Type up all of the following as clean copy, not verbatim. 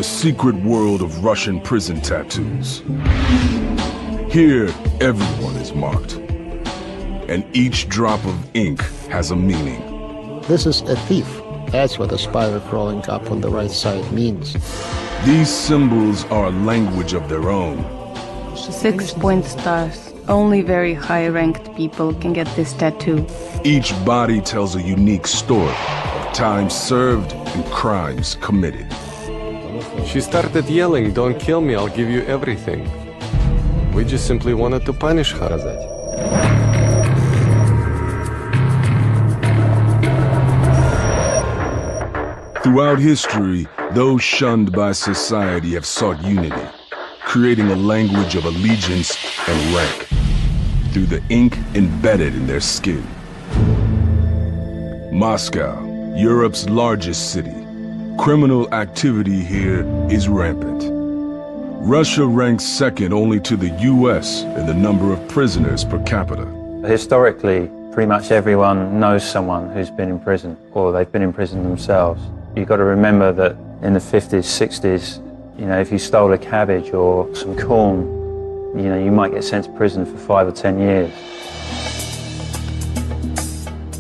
the secret world of Russian prison tattoos. Here, everyone is marked, and each drop of ink has a meaning. This is a thief. That's what the spider crawling up on the right side means. These symbols are a language of their own. 6-point stars. Only very high-ranked people can get this tattoo. Each body tells a unique story of time served and crimes committed. She started yelling, "Don't kill me, I'll give you everything." We just simply wanted to punish her. Throughout history, those shunned by society have sought unity, creating a language of allegiance and rank through the ink embedded in their skin. Moscow, Europe's largest city. Criminal activity here is rampant. Russia ranks second only to the US in the number of prisoners per capita. Historically, pretty much everyone knows someone who's been in prison, or they've been in prison themselves. You've got to remember that in the 50s, 60s, if you stole a cabbage or some corn, you might get sent to prison for 5 or 10 years.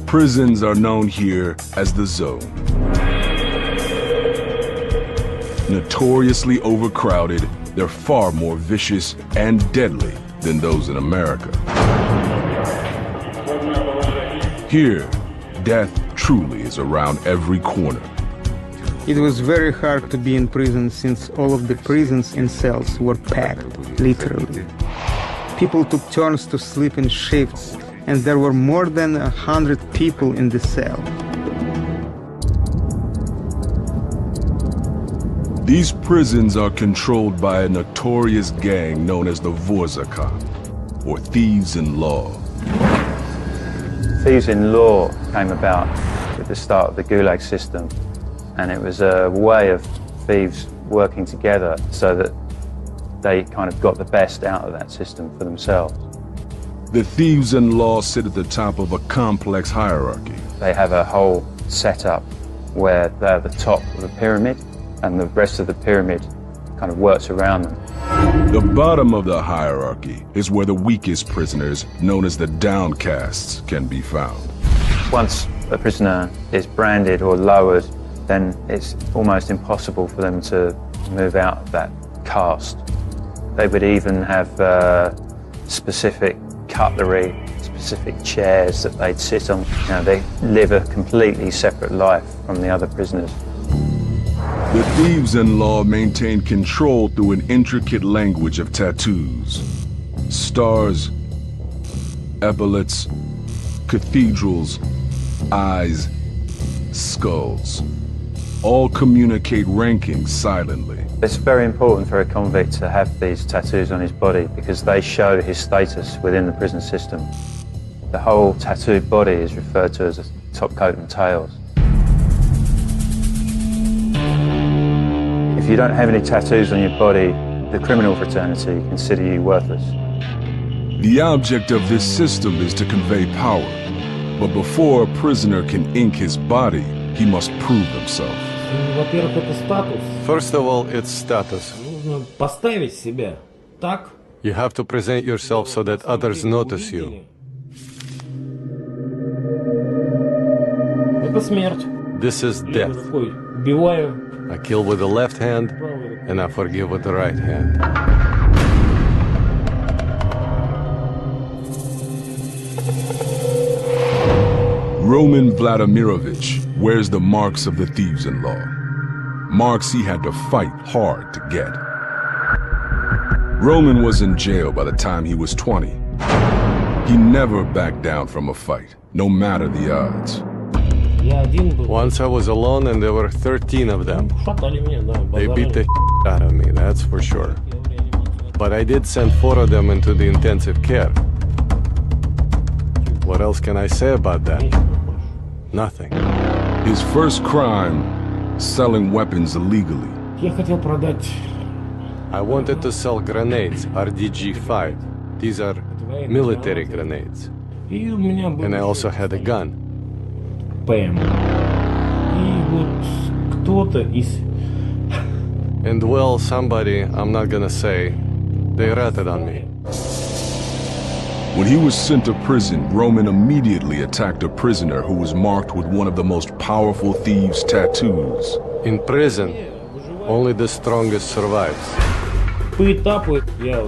Prisons are known here as the Zone. Notoriously overcrowded, they're far more vicious and deadly than those in America. Here, death truly is around every corner. It was very hard to be in prison since all of the prisons and cells were packed, literally. People took turns to sleep in shifts, and there were more than 100 people in the cell. These prisons are controlled by a notorious gang known as the Butyrka, or thieves in law. Thieves in law came about with the start of the Gulag system, and it was a way of thieves working together so that they kind of got the best out of that system for themselves. The thieves in law sit at the top of a complex hierarchy. They have a whole setup where they're the top of the pyramid, and the rest of the pyramid kind of works around them. The bottom of the hierarchy is where the weakest prisoners, known as the downcastes, can be found. Once a prisoner is branded or lowered, then it's almost impossible for them to move out of that caste. They would even have specific cutlery, specific chairs that they'd sit on. They live a completely separate life from the other prisoners. The thieves in law maintain control through an intricate language of tattoos. Stars, epaulets, cathedrals, eyes, skulls. All communicate rankings silently. It's very important for a convict to have these tattoos on his body because they show his status within the prison system. The whole tattooed body is referred to as a top coat and tails. If you don't have any tattoos on your body, the criminal fraternity consider you worthless. The object of this system is to convey power. But before a prisoner can ink his body, he must prove himself. Во-первых, это статус. First of all, it's status. Нужно поставить себя так. You have to present yourself so that others notice you. Это смерть. This is death. Убиваю. I kill with the left hand, and I forgive with the right hand. Roman Vladimirovich wears the marks of the thieves in law. Marks he had to fight hard to get. Roman was in jail by the time he was 20. He never backed down from a fight, no matter the odds. Once I was alone and there were 13 of them. They beat the out of me, that's for sure. But I did send 4 of them into the intensive care. What else can I say about that? Nothing. His first crime, selling weapons illegally. I wanted to sell grenades, RDG-5. These are military grenades. And I also had a gun. ПМ. И вот кто-то из And well, somebody, I'm not gonna say, they ratted on me. When he was sent to prison, Roman immediately attacked a prisoner who was marked with one of the most powerful thieves' tattoos. In prison, only the strongest survives. По этапу я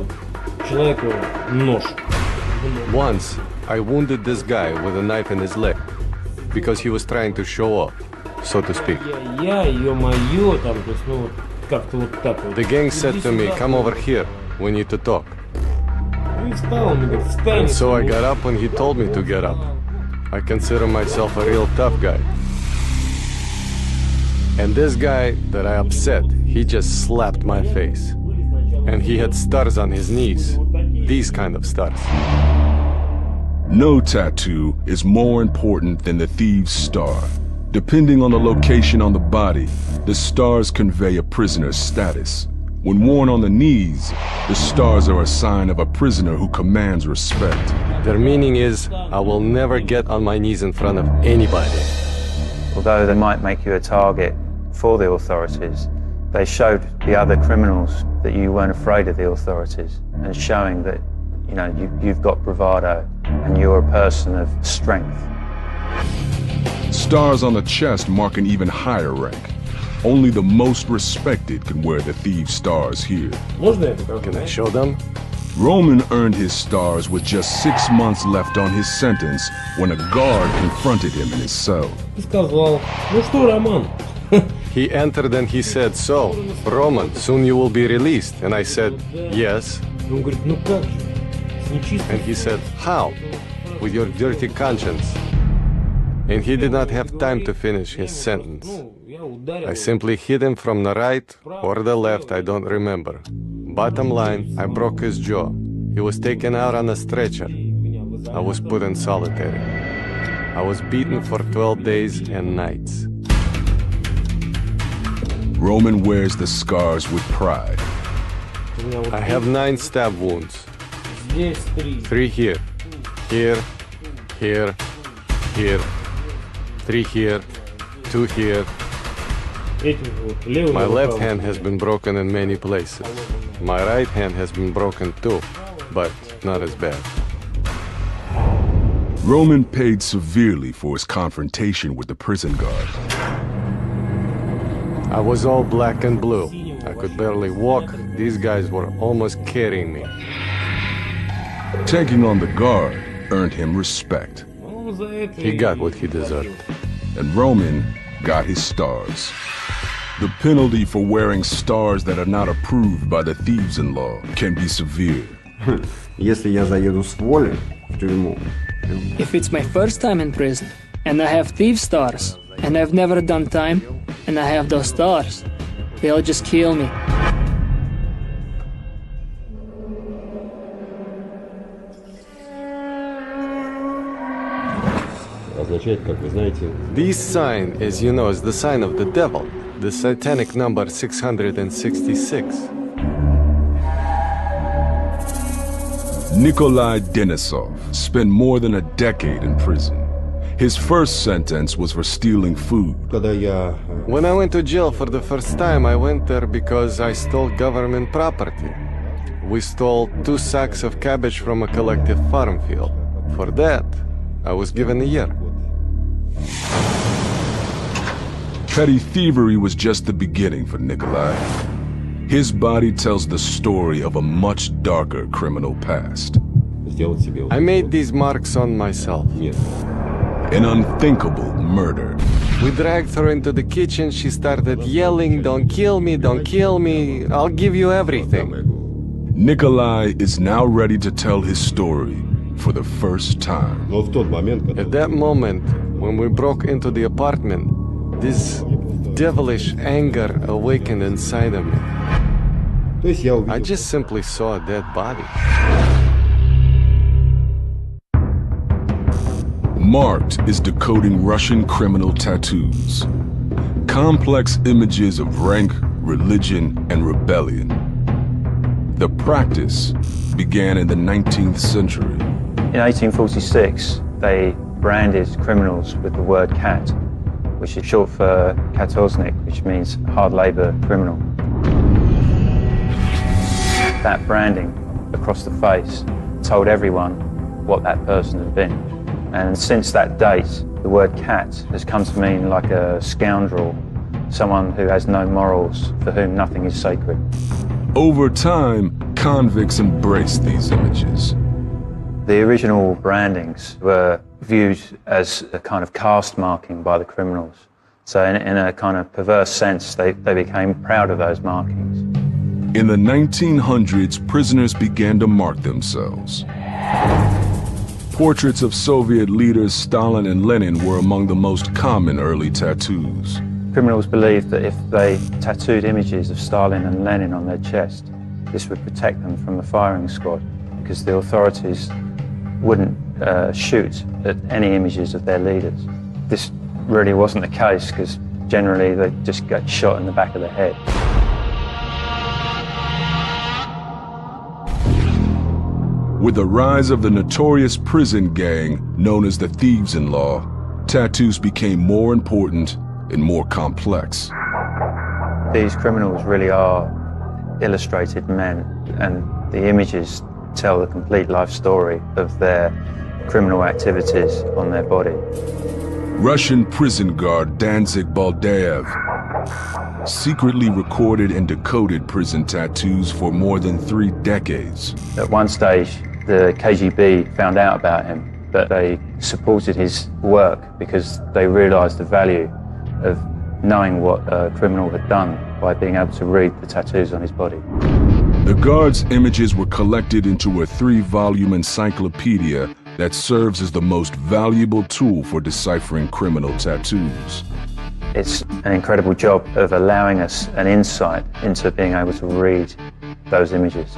человеку нож. Once, I wounded this guy with a knife in his leg because he was trying to show off, so to speak. Ё-моё, там, то есть, ну, вот, как-то вот так вот. The gang said to me, come over here, we need to talk. И встал, он говорит, встань. And so I got up when he told me to get up. I consider myself a real tough guy. And this guy that I upset, he just slapped my face. And he had stars on his knees, these kind of stars. No tattoo is more important than the thieves' star. Depending on the location on the body, the stars convey a prisoner's status. When worn on the knees, the stars are a sign of a prisoner who commands respect. Their meaning is, I will never get on my knees in front of anybody. Although they might make you a target for the authorities, they showed the other criminals that you weren't afraid of the authorities, and showing that, you know, you've got bravado and you're a person of strength. Stars on the chest mark an even higher rank. Only the most respected can wear the thieves' stars here. Можно я покажу? Can I show them? Roman earned his stars with just 6 months left on his sentence when a guard confronted him in his cell. И сказал, ну что, Роман? He entered and he said, so, Roman, soon you will be released. And I said, yes. Он говорит, ну как же? С нечистой. And he said, how? With your dirty conscience. And he did not have time to finish his sentence. I simply hit him from the right or the left, I don't remember. Bottom line, I broke his jaw. He was taken out on a stretcher. I was put in solitary. I was beaten for 12 days and nights. Roman wears the scars with pride. I have 9 stab wounds. Здесь 3. 3 here. Here, here, here. 3 here, 2 here. My left hand has been broken in many places. My right hand has been broken too, but not as bad. Roman paid severely for his confrontation with the prison guard. I was all black and blue. I could barely walk. These guys were almost carrying me. Taking on the guard earned him respect. He got what he deserved. And Roman got his stars. The penalty for wearing stars that are not approved by the thieves-in-law can be severe. Если я заеду с воли в тюрьму. If it's my first time in prison, and I have thief stars, and I've never done time, and I have those stars, they'll just kill me. This sign, as you know, is the sign of the devil, the satanic number 666. Nikolai Denisov spent more than a decade in prison. His first sentence was for stealing food. When I went to jail for the first time, I went there because I stole government property. We stole 2 sacks of cabbage from a collective farm field. For that, I was given a year. Petty thievery was just the beginning for Nikolai. His body tells the story of a much darker criminal past. I made these marks on myself. An unthinkable murder. We dragged her into the kitchen. She started yelling, don't kill me, I'll give you everything. Nikolai is now ready to tell his story for the first time. At that moment, when we broke into the apartment, this devilish anger awakened inside of me. I just simply saw a dead body. Marked is decoding Russian criminal tattoos. Complex images of rank, religion, and rebellion. The practice began in the 19th century. In 1846, they branded criminals with the word cat, which is short for katoznik, which means hard labor criminal. that branding across the face told everyone what that person had been. And since that date, the word cat has come to mean like a scoundrel, someone who has no morals, for whom nothing is sacred. Over time, convicts embraced these images. The original brandings were viewed as a kind of caste marking by the criminals. So in a kind of perverse sense, they became proud of those markings. In the 1900s, prisoners began to mark themselves. Portraits of Soviet leaders Stalin and Lenin were among the most common early tattoos. Criminals believed that if they tattooed images of Stalin and Lenin on their chest, this would protect them from the firing squad, because the authorities wouldn't shoot at any images of their leaders. This really wasn't the case, because generally they just get shot in the back of the head. With the rise of the notorious prison gang known as the Thieves-in-Law, tattoos became more important and more complex. These criminals really are illustrated men, and the images tell the complete life story of their criminal activities on their body. Russian prison guard Danzig Baldaev secretly recorded and decoded prison tattoos for more than 3 decades. At one stage, the KGB found out about him, but they supported his work because they realized the value of knowing what a criminal had done by being able to read the tattoos on his body. The guard's images were collected into a 3-volume encyclopedia that serves as the most valuable tool for deciphering criminal tattoos. It's an incredible job of allowing us an insight into being able to read those images.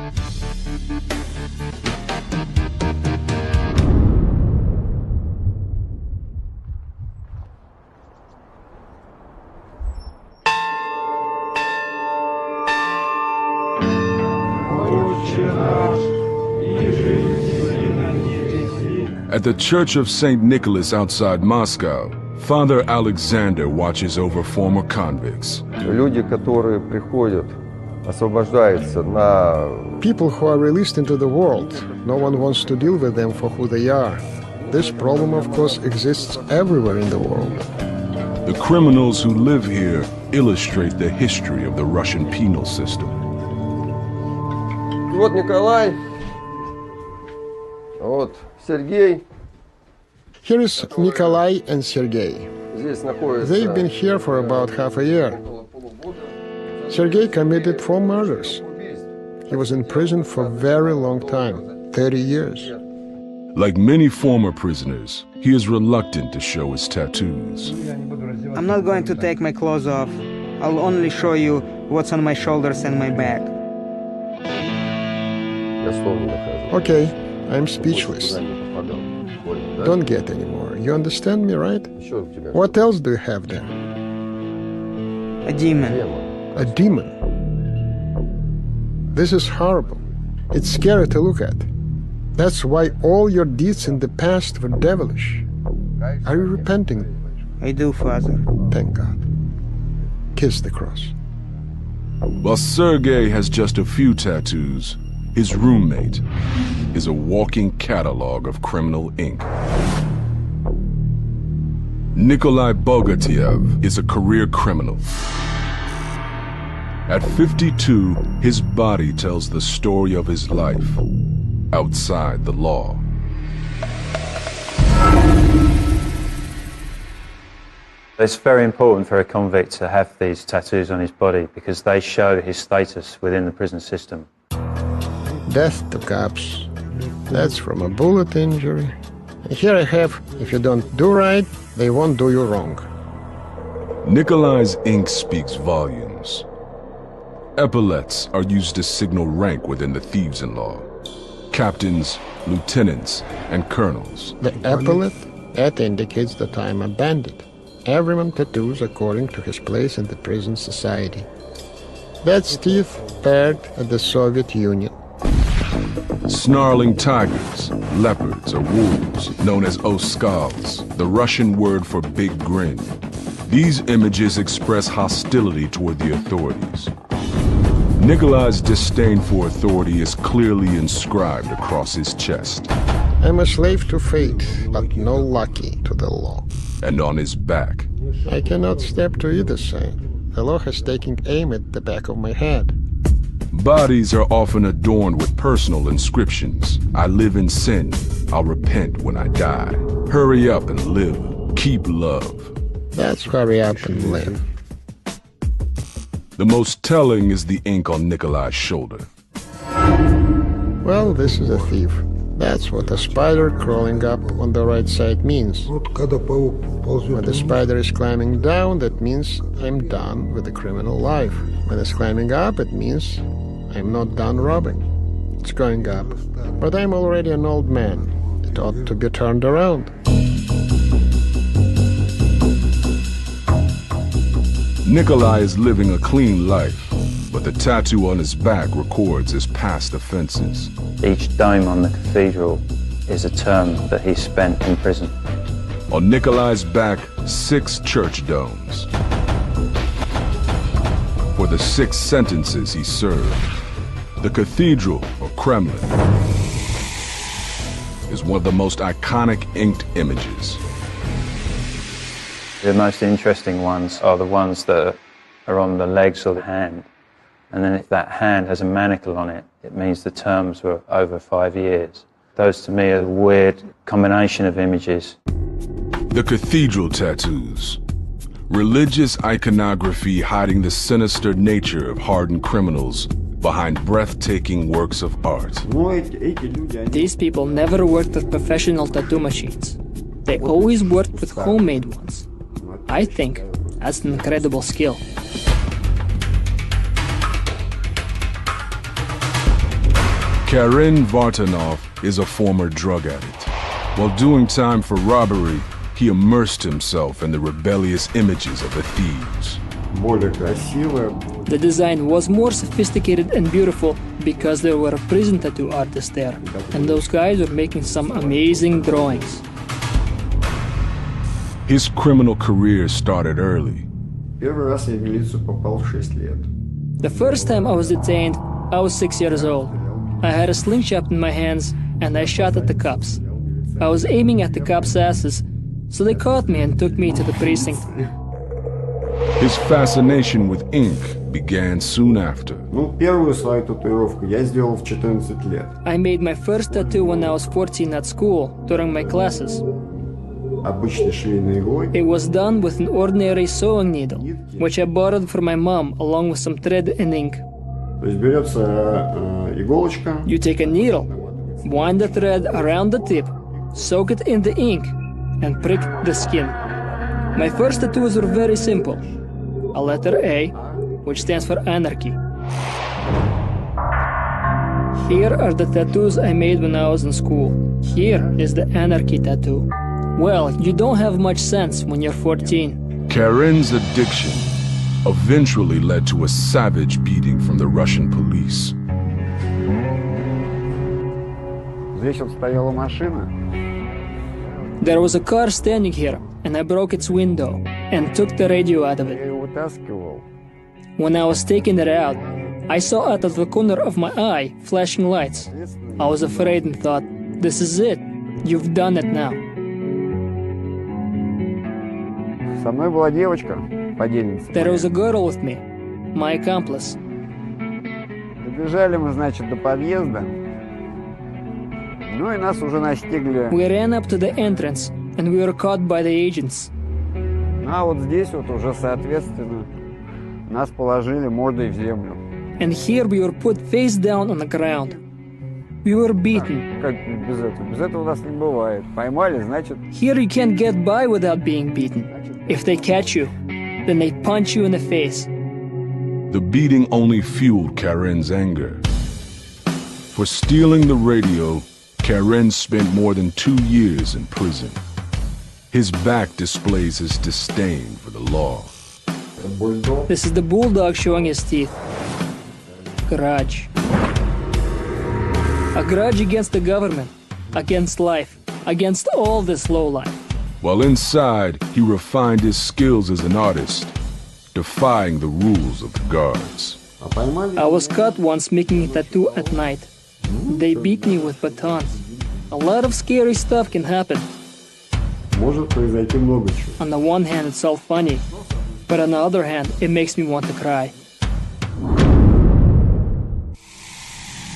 At the Church of St. Nicholas outside Moscow, Father Alexander watches over former convicts. Люди, которые приходят, освобождаются на... People who are released into the world, no one wants to deal with them for who they are. This problem, of course, exists everywhere in the world. The criminals who live here illustrate the history of the Russian penal system. Вот Николай, вот Сергей. Here is Nikolai and Sergei. Здесь находится... They've been here for about half a year. Sergei committed 4 murders. He was in prison for a very long time, 30 years. Like many former prisoners, he is reluctant to show his tattoos. I'm not going to take my clothes off. I'll only show you what's on my shoulders and my back. Okay, I'm speechless. Don't get any more. You understand me, right? What else do you have there? A demon. A demon? This is horrible. It's scary to look at. That's why all your deeds in the past were devilish. Are you repenting? I do, Father. Thank God. Kiss the cross. While Sergei has just a few tattoos, his roommate is a walking catalog of criminal ink. Nikolai Bogatiev is a career criminal. At 52, his body tells the story of his life outside the law. It's very important for a convict to have these tattoos on his body because they show his status within the prison system. Death to cops. That's from a bullet injury. And here I have, if you don't do right, they won't do you wrong. Nikolai's ink speaks volumes. Epaulets are used to signal rank within the Thieves-in-Law. Captains, lieutenants, and colonels. The epaulet, that indicates that I'm a bandit. Everyone tattoos according to his place in the prison society. That's teeth paired at the Soviet Union. Snarling tigers, leopards, or wolves, known as oskals, the Russian word for big grin. These images express hostility toward the authorities. Nikolai's disdain for authority is clearly inscribed across his chest. I'm a slave to fate, but no lackey to the law. And on his back. I cannot step to either side. The law has taken aim at the back of my head. Bodies are often adorned with personal inscriptions. I live in sin. I'll repent when I die. Hurry up and live. Keep love. That's hurry up and live. The most telling is the ink on Nikolai's shoulder. Well, this is a thief. That's what a spider crawling up on the right side means. When the spider is climbing down, that means I'm done with the criminal life. When it's climbing up, it means I'm not done robbing. It's going up. But I'm already an old man. It ought to be turned around. Nikolai is living a clean life, but the tattoo on his back records his past offenses. Each dome on the cathedral is a term that he spent in prison. On Nikolai's back, 6 church domes. For the 6 sentences he served. The cathedral, or Kremlin, is one of the most iconic inked images. The most interesting ones are the ones that are on the legs or the hand. And then if that hand has a manacle on it, it means the terms were over 5 years. Those to me are a weird combination of images. The cathedral tattoos. Religious iconography hiding the sinister nature of hardened criminals behind breathtaking works of art. These people never worked with professional tattoo machines. They always worked with homemade ones. I think that's an incredible skill. Karen Vartanov is a former drug addict. While doing time for robbery, he immersed himself in the rebellious images of the thieves. The design was more sophisticated and beautiful because there were prison tattoo artists there, and those guys were making some amazing drawings. His criminal career started early. The first time I was detained, I was 6 years old. I had a slingshot in my hands, and I shot at the cops. I was aiming at the cops' asses, so they caught me and took me to the precinct. His fascination with ink began soon after. I made my first tattoo when I was 14 at school, during my classes. It was done with an ordinary sewing needle, which I borrowed from my mom along with some thread and ink. You take a needle, wind the thread around the tip, soak it in the ink, and prick the skin. My first tattoos were very simple. A letter A, which stands for anarchy. Here are the tattoos I made when I was in school. Here is the anarchy tattoo. Well, you don't have much sense when you're 14. Karen's addiction eventually led to a savage beating from the Russian police. There was a car standing here, and I broke its window and took the radio out of it. When I was taking it out, I saw out of the corner of my eye flashing lights. I was afraid and thought, this is it. You've done it now. There was a girl with me, my accomplice. We ran up to the entrance, and we were caught by the agents. And here we were put face down on the ground. We were beaten. Here you can't get by without being beaten. If they catch you, then they punch you in the face. The beating only fueled Karen's anger. For stealing the radio, Karen spent more than 2 years in prison. His back displays his disdain for the law. This is the bulldog showing his teeth. Grudge. A grudge against the government, against life, against all this low life. While inside, he refined his skills as an artist, defying the rules of the guards. I was caught once making a tattoo at night. They beat me with batons. A lot of scary stuff can happen. Может произойти много чего. On the one hand, it's all funny, but on the other hand, it makes me want to cry.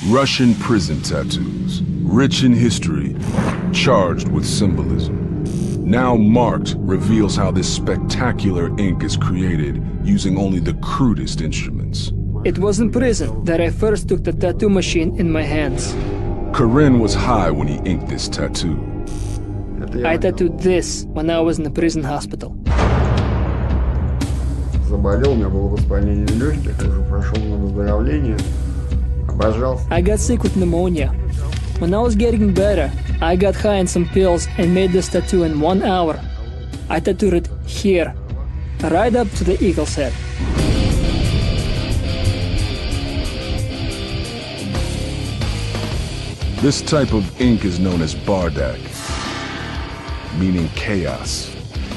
Russian prison tattoos, rich in history, charged with symbolism. Now marked reveals how this spectacular ink is created using only the crudest instruments. It was in prison that I first took the tattoo machine in my hands. Karen was high when he inked this tattoo. I tattooed this when I was in the prison hospital. Заболел, у меня было воспаление легких, уже прошел на выздоровление. Обожался. I got sick with pneumonia. When I was getting better, I got high on some pills and made this tattoo in 1 hour. I tattooed it here, right up to the eagle's head. This type of ink is known as bardak, meaning chaos.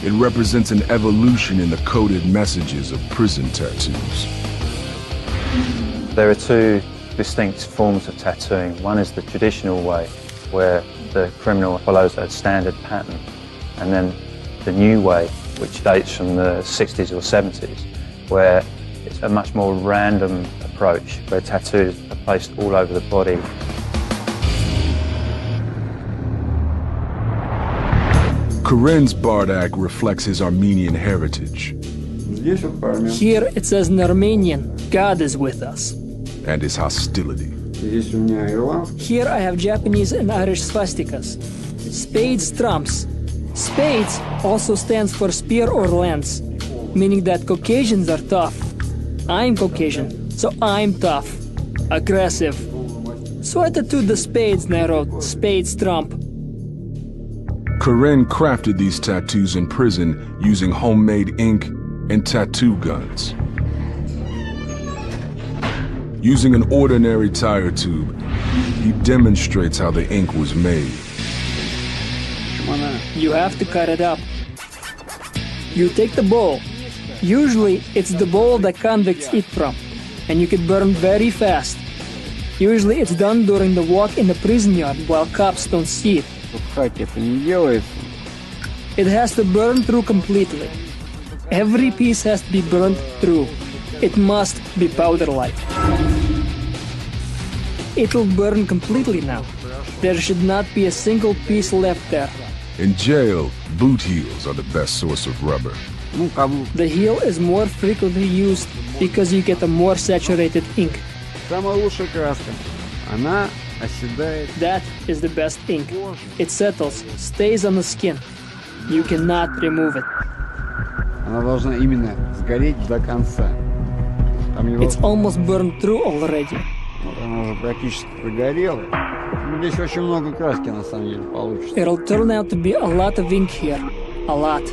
It represents an evolution in the coded messages of prison tattoos. There are two distinct forms of tattooing. One is the traditional way, where the criminal follows a standard pattern, and then the new way, which dates from the 60s or 70s, where it's a much more random approach, where tattoos are placed all over the body. Karen's bardak reflects his Armenian heritage. Here it says in Armenian, God is with us. And his hostility. Here I have Japanese and Irish swastikas. Spades trumps. Spades also stands for spear or lance, meaning that Caucasians are tough. I'm Caucasian, so I'm tough, aggressive. So I tattooed the spades and I wrote spades trump. Karen crafted these tattoos in prison using homemade ink and tattoo guns. Using an ordinary tire tube, he demonstrates how the ink was made. You have to cut it up. You take the bowl. Usually it's the bowl that convicts eat from, and you can burn very fast. Usually it's done during the walk in the prison yard while cops don't see it. It has to burn through completely. Every piece has to be burned through. It must be powder-like. It'll burn completely now. There should not be a single piece left there. In jail, boot heels are the best source of rubber. The heel is more frequently used because you get a more saturated ink. That is the best ink. It settles, stays on the skin. You cannot remove it. It's almost burned through already. It'll turn out to be a lot of ink here. A lot.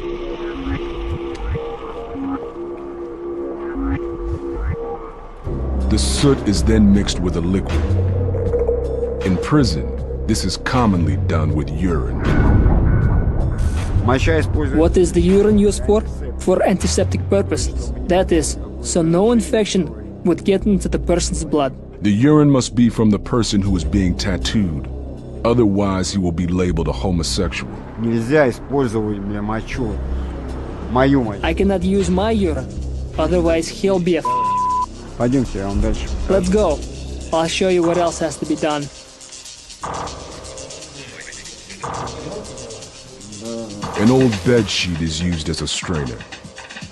The soot is then mixed with a liquid. In prison, this is commonly done with urine. What is the urine used for? For antiseptic purposes. That is, so no infection would get into the person's blood. The urine must be from the person who is being tattooed. Otherwise, he will be labeled a homosexual. I cannot use my urine. Otherwise, he'll be a Let's go. I'll show you what else has to be done. An old bed sheet is used as a strainer.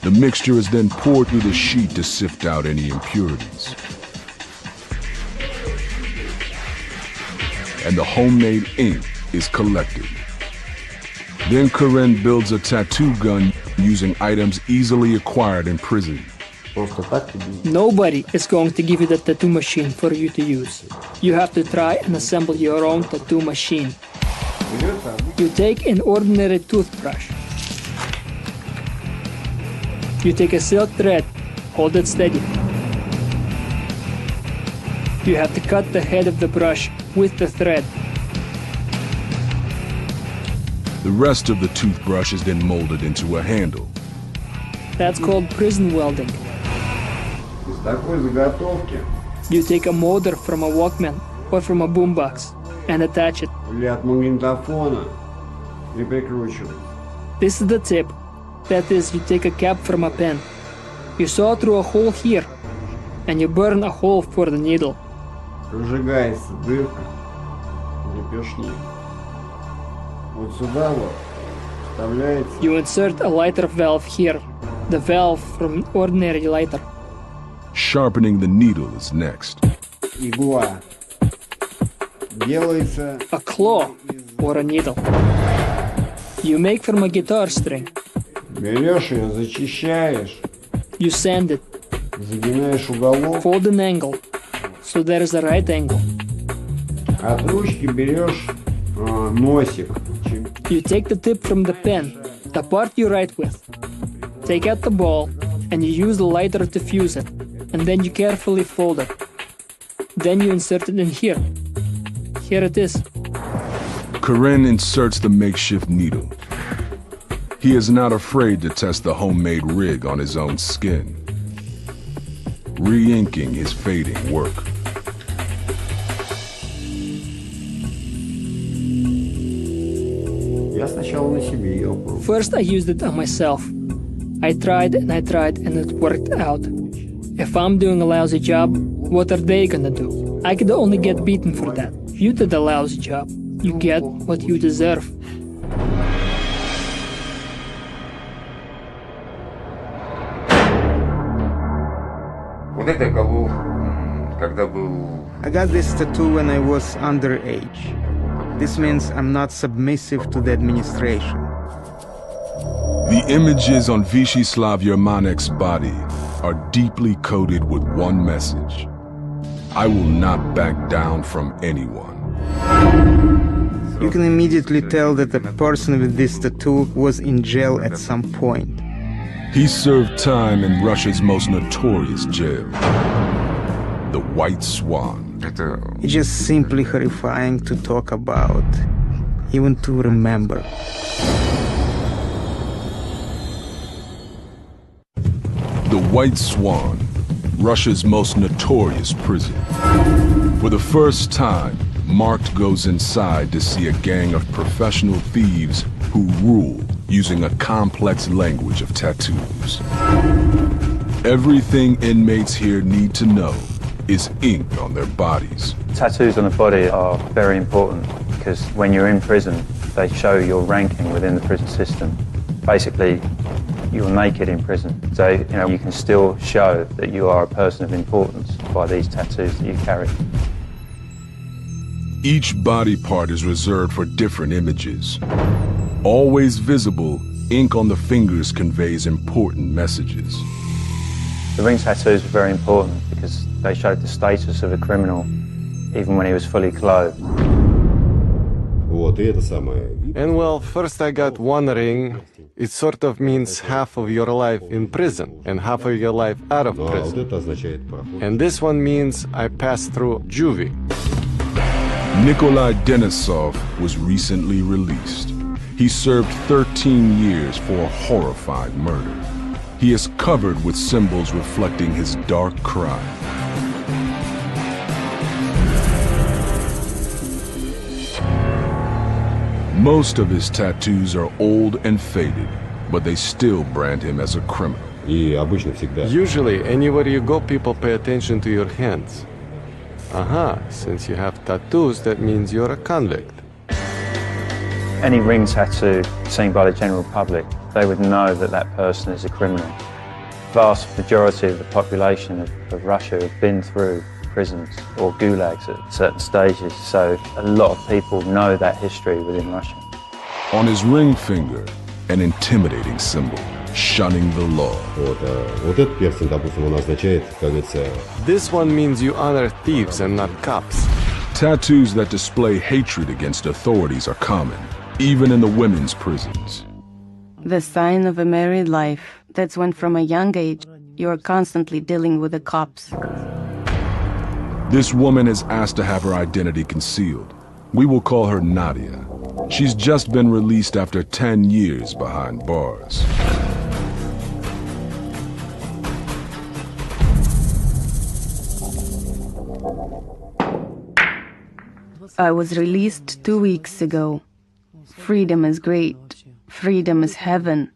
The mixture is then poured through the sheet to sift out any impurities. And the homemade ink is collected. Then Karen builds a tattoo gun using items easily acquired in prison. Nobody is going to give you the tattoo machine for you to use. You have to try and assemble your own tattoo machine. You take an ordinary toothbrush. You take a silk thread, hold it steady. You have to cut the head of the brush with the thread. The rest of the toothbrush is then molded into a handle. That's called prison welding. такой заготовки You take a motor from a Walkman or from a boombox and attach it. или от магнитофона и прикручивать. This is the tip. That is, you take a cap from a pen. You saw through a hole here, and you burn a hole for the needle. Прожигается дырка для пешни. Вот сюда вот вставляется. You insert a lighter valve here, the valve from an ordinary lighter. Sharpening the needle is next. Игла. Делается A claw or a needle. You make from a guitar string. Берешь ее, зачищаешь, You sand it, загинаешь уголок. fold an angle, so there is a right angle. От ручки берешь носик. You take the tip from the pen, the part you write with. Take out the ball, and you use the lighter to fuse it, and then you carefully fold it. Then you insert it in here. Here it is. Karen inserts the makeshift needle. He is not afraid to test the homemade rig on his own skin. Re-inking his fading work. Я сначала на себе ее пробовал. First I used it on myself. I tried and it worked out. If I'm doing a lousy job, what are they gonna do? I could only get beaten for that. You did a lousy job. You get what you deserve. Вот это я колол, когда был... I got this tattoo when I was underage. This means I'm not submissive to the administration. The images on Vyacheslav Yermanek's body are deeply coded with one message. I will not back down from anyone. You can immediately tell that the person with this tattoo was in jail at some point. He served time in Russia's most notorious jail, the White Swan. It's just simply horrifying to talk about, even to remember. The White Swan, Russia's most notorious prison. For the first time, Marked goes inside to see a gang of professional thieves who rule using a complex language of tattoos. Everything inmates here need to know is ink on their bodies. Tattoos on the body are very important because when you're in prison, they show your ranking within the prison system. Basically, you're naked in prison, so you can still show that you are a person of importance by these tattoos that you carry. Each body part is reserved for different images. Always visible, ink on the fingers conveys important messages. The ring tattoos were very important because they showed the status of a criminal even when he was fully clothed. And well, first I got one ring. It sort of means half of your life in prison and half of your life out of prison. And this one means I passed through juvie. Nikolai Denisov was recently released. He served 13 years for a horrified murder. He is covered with symbols reflecting his dark crime. Most of his tattoos are old and faded, but they still brand him as a criminal. Usually, anywhere you go, people pay attention to your hands. Since you have tattoos, that means you're a convict. Any ring tattoo seen by the general public, they would know that that person is a criminal. Vast majority of the population of Russia have been through prisons or gulags at certain stages, so a lot of people know that history within Russia. On his ring finger, an intimidating symbol, shunning the law. This one means you honor thieves and not cops. Tattoos that display hatred against authorities are common, even in the women's prisons. The sign of a married life. That's when from a young age, you are constantly dealing with the cops. This woman is asked to have her identity concealed. We will call her Nadia. She's just been released after 10 years behind bars. I was released 2 weeks ago. Freedom is great. Freedom is heaven.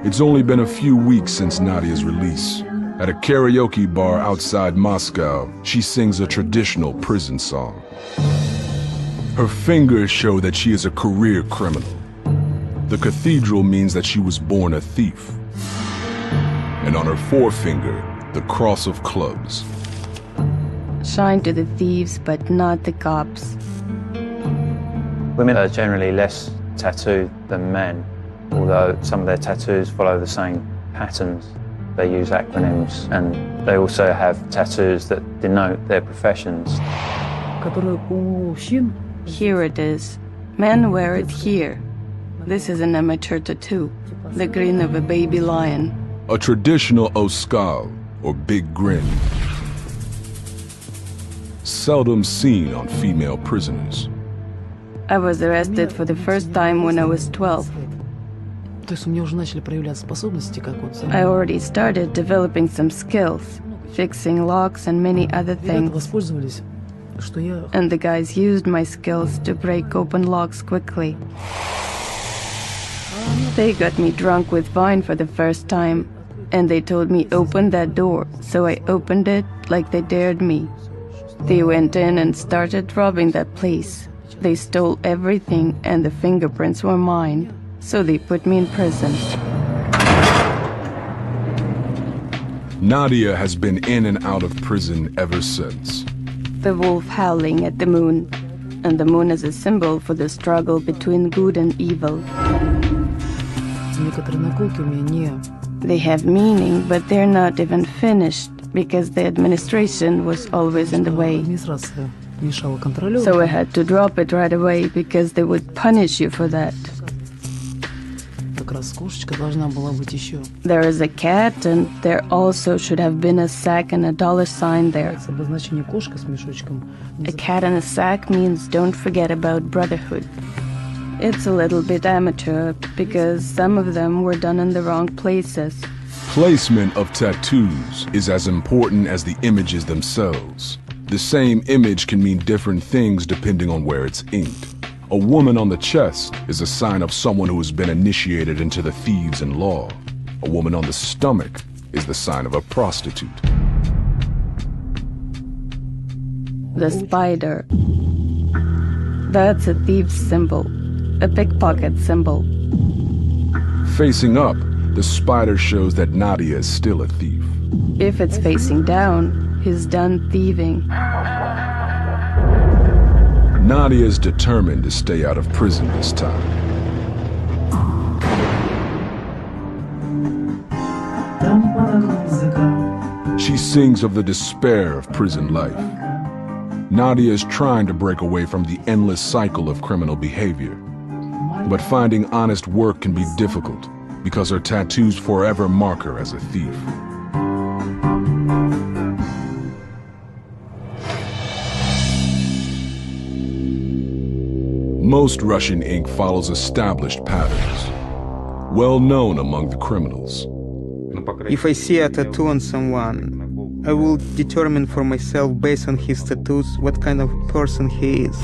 It's only been a few weeks since Nadia's release. At a karaoke bar outside Moscow, she sings a traditional prison song. Her fingers show that she is a career criminal. The cathedral means that she was born a thief. And on her forefinger, the cross of clubs. Shine to the thieves, but not the cops. Women are generally less tattooed than men, although some of their tattoos follow the same patterns. They use acronyms, and they also have tattoos that denote their professions. Here it is. Men wear it here. This is an amateur tattoo, the grin of a baby lion. A traditional oskal, or big grin. Seldom seen on female prisoners. I was arrested for the first time when I was 12. I already started developing some skills, fixing locks and many other things. And the guys used my skills to break open locks quickly. They got me drunk with wine for the first time, and they told me open that door, so I opened it like they dared me. They went in and started robbing that place. They stole everything, and the fingerprints were mine, so they put me in prison. Nadia has been in and out of prison ever since. The wolf howling at the moon, and the moon is a symbol for the struggle between good and evil. They have meaning, but they're not even finished, because the administration was always in the way. So I had to drop it right away, because they would punish you for that. There is a cat, and there also should have been a sack and a $sign there. A cat in a sack means don't forget about brotherhood. It's a little bit amateur, because some of them were done in the wrong places. Placement of tattoos is as important as the images themselves. The same image can mean different things depending on where it's inked. A woman on the chest is a sign of someone who has been initiated into the thieves and law. A woman on the stomach is the sign of a prostitute. The spider. That's a thief's symbol, a pickpocket symbol. Facing up, the spider shows that Nadia is still a thief. If it's facing down, he's done thieving. Nadia is determined to stay out of prison this time. She sings of the despair of prison life. Nadia is trying to break away from the endless cycle of criminal behavior. But finding honest work can be difficult because her tattoos forever mark her as a thief. Most Russian ink follows established patterns, well known among the criminals. If I see a tattoo on someone, I will determine for myself based on his tattoos what kind of person he is.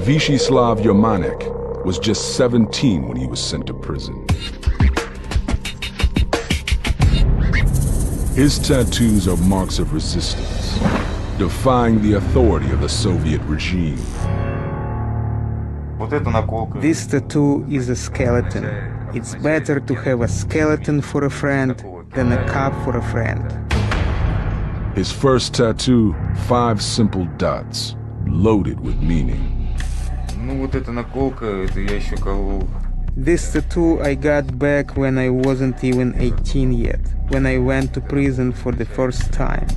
Vyacheslav Yermanek was just 17 when he was sent to prison. His tattoos are marks of resistance, defying the authority of the Soviet regime. This tattoo is a skeleton. It's better to have a skeleton for a friend than a cup for a friend. His first tattoo, 5 simple dots, loaded with meaning. This tattoo I got back when I wasn't even 18 yet, when I went to prison for the first time.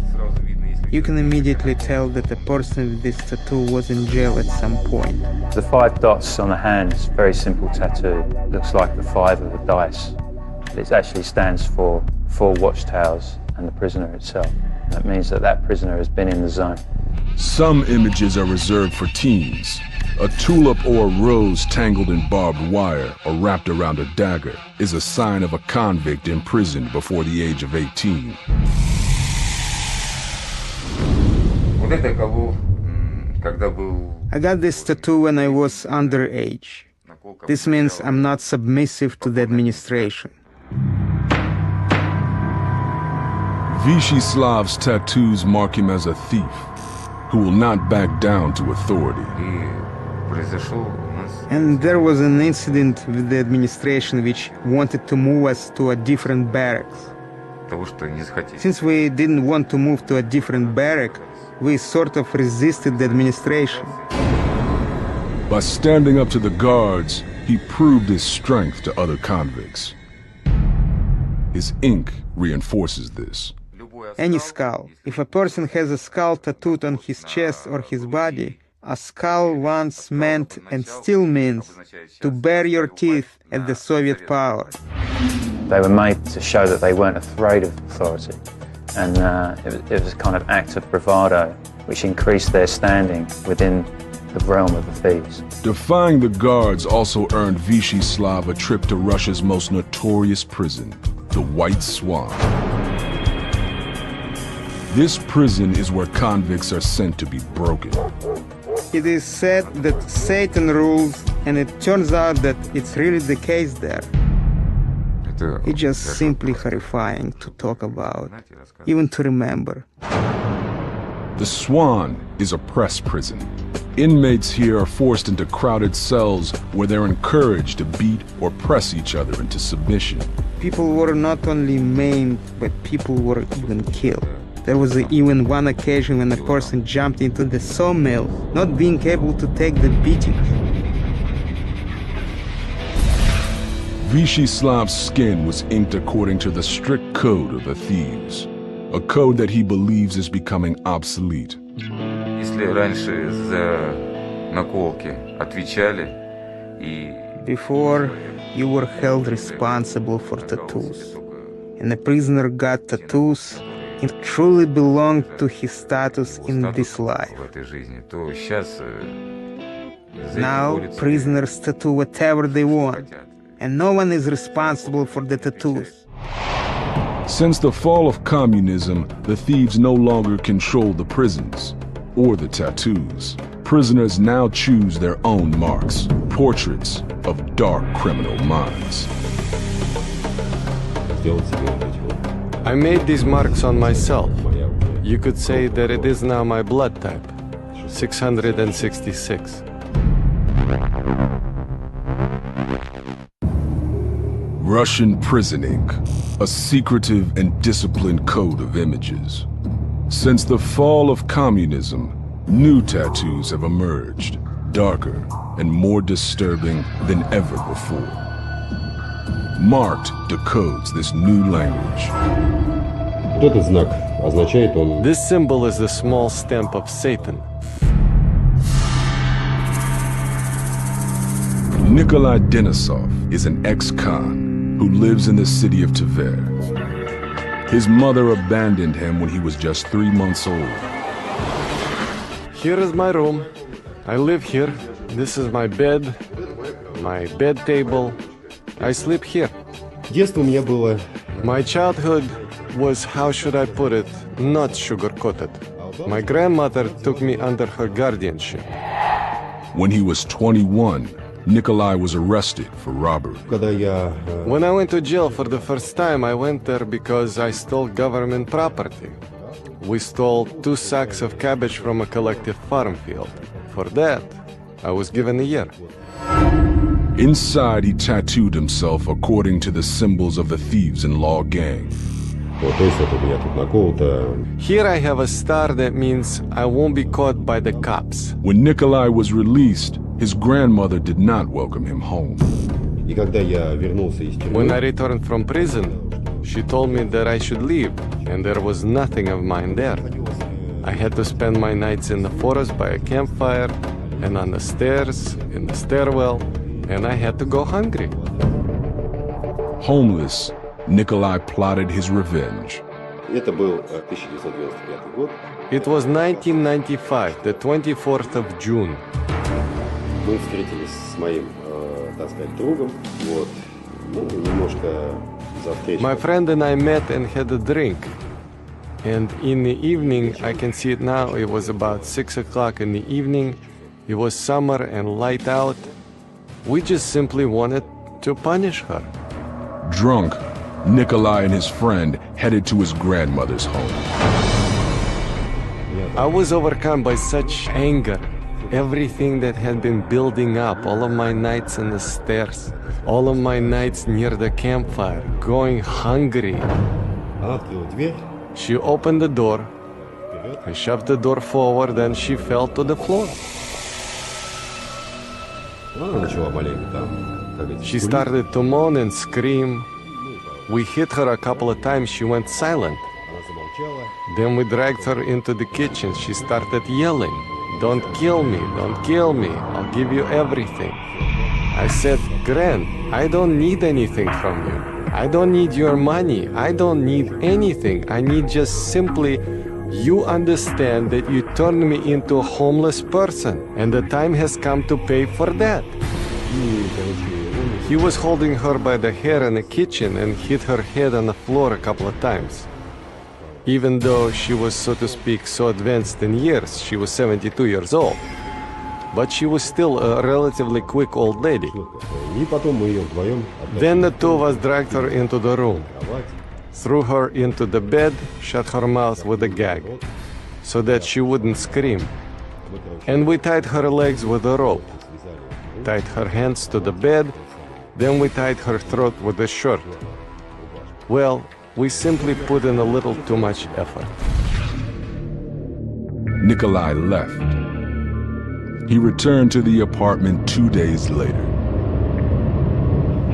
You can immediately tell that the person with this tattoo was in jail at some point. The 5 dots on the hand is a very simple tattoo. It looks like the 5 of a dice. It actually stands for 4 watchtowers and the prisoner itself. That means that that prisoner has been in the zone. Some images are reserved for teens, A tulip or a rose tangled in barbed wire or wrapped around a dagger is a sign of a convict imprisoned before the age of 18. I got this tattoo when I was underage. This means I'm not submissive to the administration. Vysheslav's tattoos mark him as a thief who will not back down to authority. And there was an incident with the administration which wanted to move us to a different barracks. Since we didn't want to move to a different barrack, we sort of resisted the administration. By standing up to the guards, he proved his strength to other convicts. His ink reinforces this. Any skull. If a person has a skull tattooed on his chest or his body, a skull once meant and still means to bare your teeth at the Soviet power. They were made to show that they weren't afraid of authority, and it was a kind of act of bravado which increased their standing within the realm of the thieves. Defying the guards also earned Vysheslav a trip to Russia's most notorious prison, the White Swan. This prison is where convicts are sent to be broken. It is said that Satan rules, and it turns out that it's really the case there. It's just simply horrifying to talk about, even to remember. The Swan is a press prison. Inmates here are forced into crowded cells where they're encouraged to beat or press each other into submission. People were not only maimed, but people were even killed. There was even one occasion when a person jumped into the sawmill, not being able to take the beating. Vysheslav's skin was inked according to the strict code of the thieves, a code that he believes is becoming obsolete. Before, you were held responsible for tattoos, and a prisoner got tattoos. It truly belonged to his status in this life. Now, prisoners tattoo whatever they want, and no one is responsible for the tattoos. Since the fall of communism, the thieves no longer control the prisons or the tattoos. Prisoners now choose their own marks, portraits of dark criminal minds. I made these marks on myself. You could say that it is now my blood type, 666. Russian prison ink, a secretive and disciplined code of images. Since the fall of communism, new tattoos have emerged, darker and more disturbing than ever before. Marked decodes this new language. This symbol is the small stamp of Satan. Nikolai Denisov is an ex-con who lives in the city of Tver. His mother abandoned him when he was just 3 months old. Here is my room. I live here. This is my bed table. I sleep here. My childhood was, how should I put it, not sugar-coated. My grandmother took me under her guardianship. When he was 21, Nikolai was arrested for robbery. When I went to jail for the first time, I went there because I stole government property. We stole 2 sacks of cabbage from a collective farm field. For that, I was given a year. Inside, he tattooed himself according to the symbols of the thieves-in-law gang. Here I have a star that means I won't be caught by the cops. When Nikolai was released, his grandmother did not welcome him home. When I returned from prison, she told me that I should leave, and there was nothing of mine there. I had to spend my nights in the forest by a campfire, and on the stairs, in the stairwell, and I had to go hungry. Homeless, Nikolai plotted his revenge. It was 1995, the 24th of June. Мы встретились с моим, так сказать, другом. Вот. Ну, немножко за встречу. My friend and I met and had a drink. And in the evening, I can see it now, it was about 6 o'clock in the evening. It was summer and light out. We just simply wanted to punish her. Drunk, Nikolai and his friend headed to his grandmother's home. I was overcome by such anger. Everything that had been building up, all of my nights on the stairs, all of my nights near the campfire, going hungry. She opened the door. I shoved the door forward and she fell to the floor. She started to moan and scream. We hit her a couple of times, she went silent. Then we dragged her into the kitchen. She started yelling, "Don't kill me, don't kill me, I'll give you everything." I said, "Gran, I don't need anything from you. I don't need your money, I don't need anything. I need just simply you understand that you turned me into a homeless person, and the time has come to pay for that." He was holding her by the hair in the kitchen and hit her head on the floor a couple of times. Even though she was, so to speak, so advanced in years, she was 72 years old. But she was still a relatively quick old lady. Then the two of us dragged her into the room, threw her into the bed, shut her mouth with a gag, so that she wouldn't scream. And we tied her legs with a rope, tied her hands to the bed, then we tied her throat with a shirt. Well, we simply put in a little too much effort. Nikolai left. He returned to the apartment 2 days later.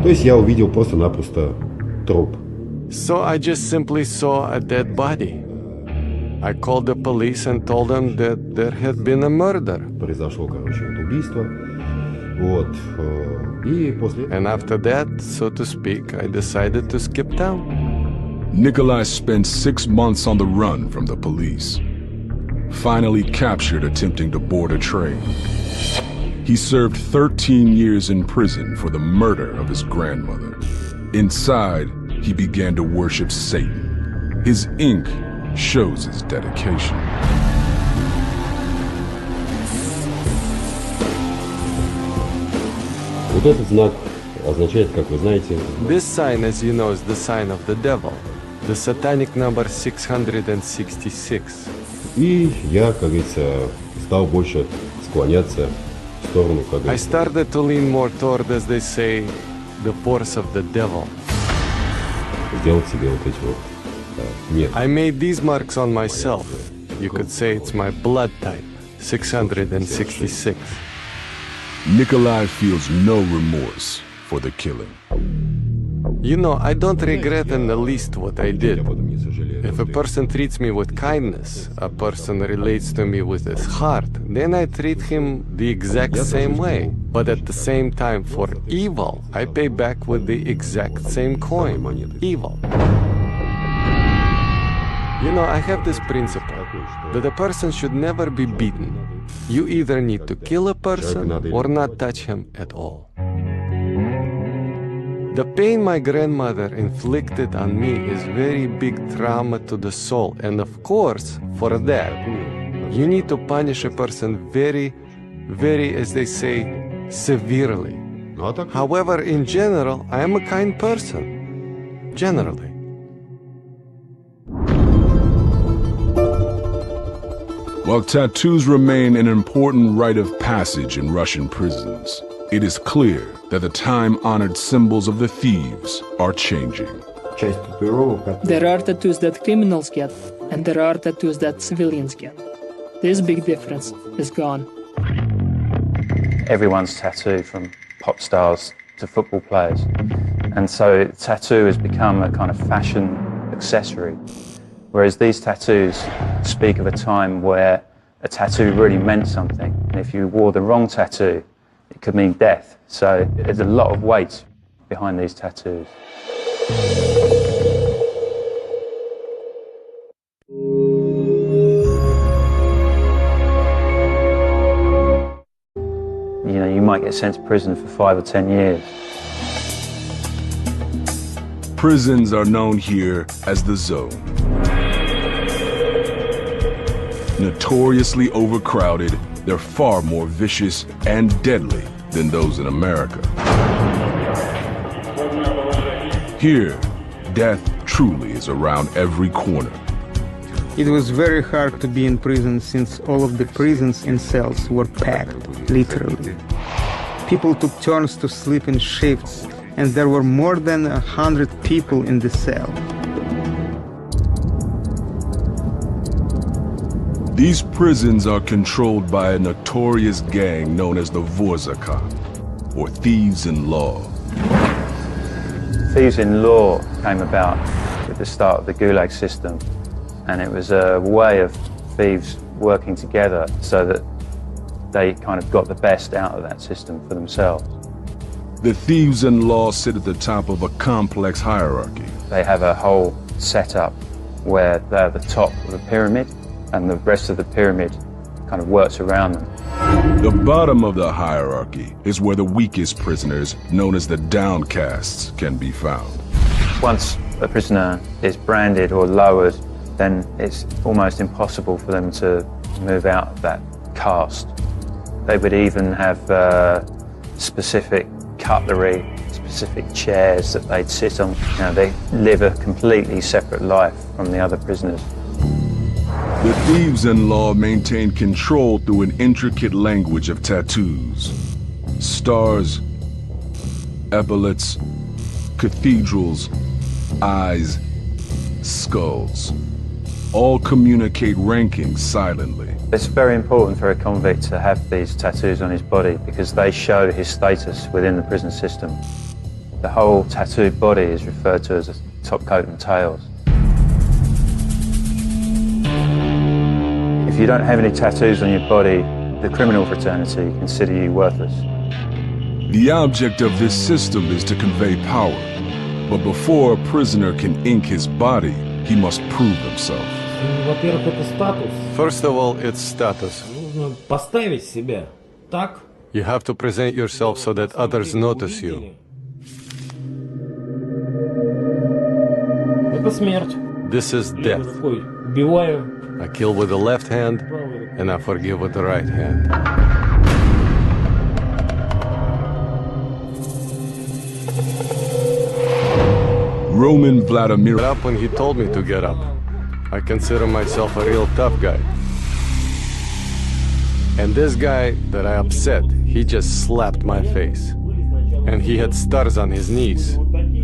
То есть я увидел просто-напросто труп. So I just simply saw a dead body. I called the police and told them that there had been a murder. Произошло, короче, убийство. Вот. И после... And after that, so to speak, I decided to skip town. Nikolai spent 6 months on the run from the police. Finally captured attempting to board a train. He served 13 years in prison for the murder of his grandmother. Inside, he began to worship Satan. His ink shows his dedication. Вот этот знак означает, как вы знаете... This sign, as you know, is the sign of the devil. The satanic number 666. И я, как говорится, стал больше склоняться в сторону, как говорится... I started to lean more toward, as they say, the force of the devil. Сделать себе вот эти вот... Нет. I made these marks on myself. You could say it's my blood type, 666. Nikolai feels no remorse for the killing. You know, I don't regret in the least what I did. If a person treats me with kindness, a person relates to me with his heart, then I treat him the exact same way. But at the same time, for evil, I pay back with the exact same coin, evil. You know, I have this principle, that a person should never be beaten. You either need to kill a person or not touch him at all. The pain my grandmother inflicted on me is very big trauma to the soul, and of course, for that, you need to punish a person very, as they say, severely. However, in general, I am a kind person. Generally. While tattoos remain an important rite of passage in Russian prisons, it is clear that the time-honored symbols of the thieves are changing. There are tattoos that criminals get, and there are tattoos that civilians get. This big difference is gone. Everyone's tattooed, from pop stars to football players. And so tattoo has become a kind of fashion accessory. Whereas these tattoos speak of a time where a tattoo really meant something. And if you wore the wrong tattoo, it could mean death. So there's a lot of weight behind these tattoos. you might get sent to prison for 5 or 10 years. Prisons are known here as the Zone. Notoriously overcrowded, they're far more vicious and deadly than those in America. Here, death truly is around every corner. It was very hard to be in prison since all of the prisons and cells were packed, literally. People took turns to sleep in shifts, and there were more than 100 people in the cell. These prisons are controlled by a notorious gang known as the Butyrka, or thieves in law. Thieves in law came about with the start of the Gulag system, and it was a way of thieves working together so that they kind of got the best out of that system for themselves. The thieves in law sit at the top of a complex hierarchy. They have a whole setup where they're the top of the pyramid, and the rest of the pyramid kind of works around them. The bottom of the hierarchy is where the weakest prisoners, known as the downcasts, can be found. Once a prisoner is branded or lowered, then it's almost impossible for them to move out of that caste. They would even have specific cutlery, specific chairs that they'd sit on. They live a completely separate life from the other prisoners. The thieves in law maintain control through an intricate language of tattoos. Stars, epaulets, cathedrals, eyes, skulls. All communicate ranking silently. It's very important for a convict to have these tattoos on his body because they show his status within the prison system. The whole tattooed body is referred to as a top coat and tails. If you don't have any tattoos on your body, the criminal fraternity consider you worthless. The object of this system is to convey power, but before a prisoner can ink his body, he must prove himself. Во-первых, это статус. First of all, it's status. Нужно поставить себя так. You have to present yourself so that others notice you. Это смерть. This is death. Убиваю. I kill with the left hand, and I forgive with the right hand. Roman Vladimir Got up when he told me to get up. I consider myself a real tough guy. And this guy that I upset, he just slapped my face. And he had stars on his knees.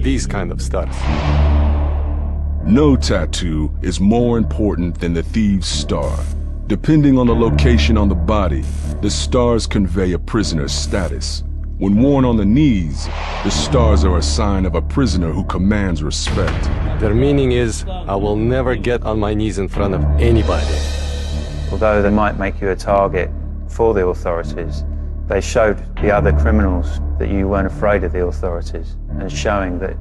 These kind of stars. No tattoo is more important than the thieves' star. Depending on the location on the body, the stars convey a prisoner's status. When worn on the knees, the stars are a sign of a prisoner who commands respect. Their meaning is, I will never get on my knees in front of anybody. Although they might make you a target for the authorities, they showed the other criminals that you weren't afraid of the authorities and showing that,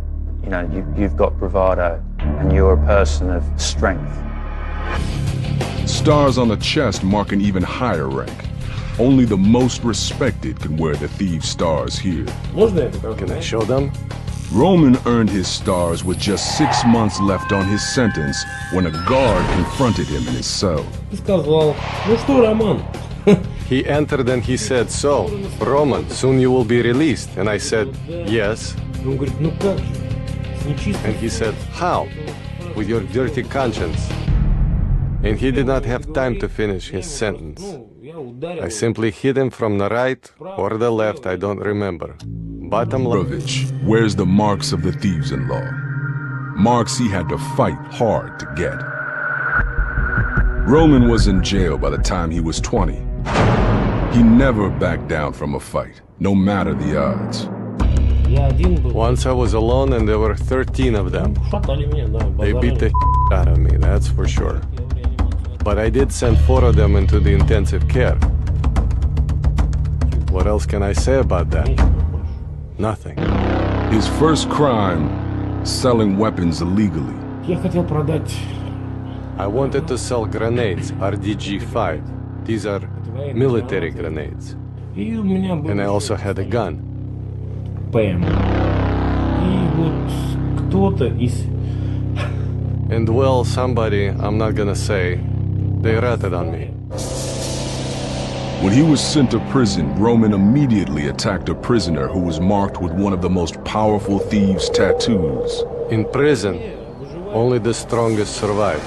you've got bravado and you're a person of strength. Stars on the chest mark an even higher rank. Only the most respected can wear the thieves' stars here. Can I show them? Roman earned his stars with just 6 months left on his sentence when a guard confronted him in his cell. He entered and he said, "So, Roman, soon you will be released." And I said, "Yes." And he said, "How? With your dirty conscience." And he did not have time to finish his sentence. I simply hit him from the right or the left, I don't remember. Bottom left. Wears the marks of the thieves-in-law. Marks he had to fight hard to get. Roman was in jail by the time he was 20. He never backed down from a fight, no matter the odds. Once I was alone and there were 13 of them. They beat the out of me, that's for sure. But I did send 4 of them into the intensive care. What else can I say about that? Nothing. His first crime, selling weapons illegally. I wanted to sell grenades, RDG-5. These are military grenades. And I also had a gun. And well, somebody, I'm not gonna say, they ratted on me. When he was sent to prison, Roman immediately attacked a prisoner who was marked with one of the most powerful thieves' tattoos. In prison, only the strongest survives.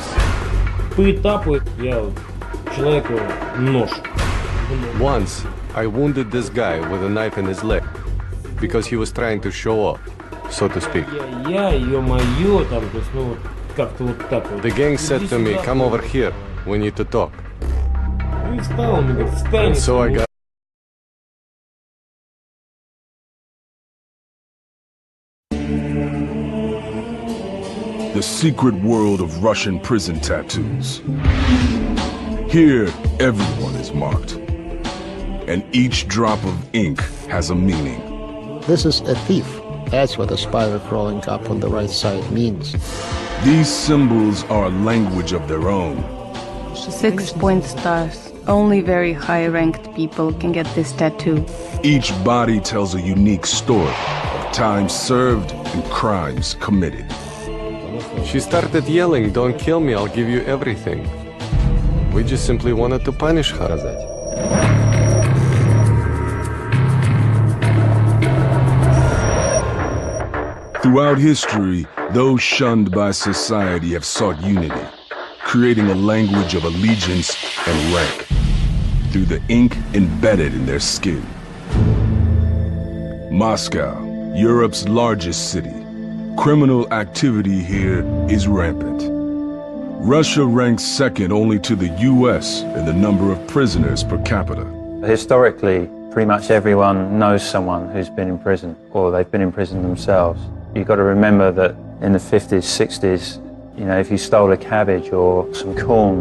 Once, I wounded this guy with a knife in his leg because he was trying to show off, so to speak. The gang said to me, "Come over here, we need to talk." And so I got... The secret world of Russian prison tattoos. Here, everyone is marked, and each drop of ink has a meaning. This is a thief. That's what a spider crawling up on the right side means. These symbols are a language of their own. 6-point stars. Only very high-ranked people can get this tattoo. Each body tells a unique story of time served and crimes committed. She started yelling, "Don't kill me, I'll give you everything." We just simply wanted to punish her. Throughout history, those shunned by society have sought unity, creating a language of allegiance and rank through the ink embedded in their skin. Moscow, Europe's largest city. Criminal activity here is rampant. Russia ranks second only to the US in the number of prisoners per capita. Historically, pretty much everyone knows someone who's been in prison, or they've been in prison themselves. You've got to remember that in the 50s, 60s, you know, if you stole a cabbage or some corn,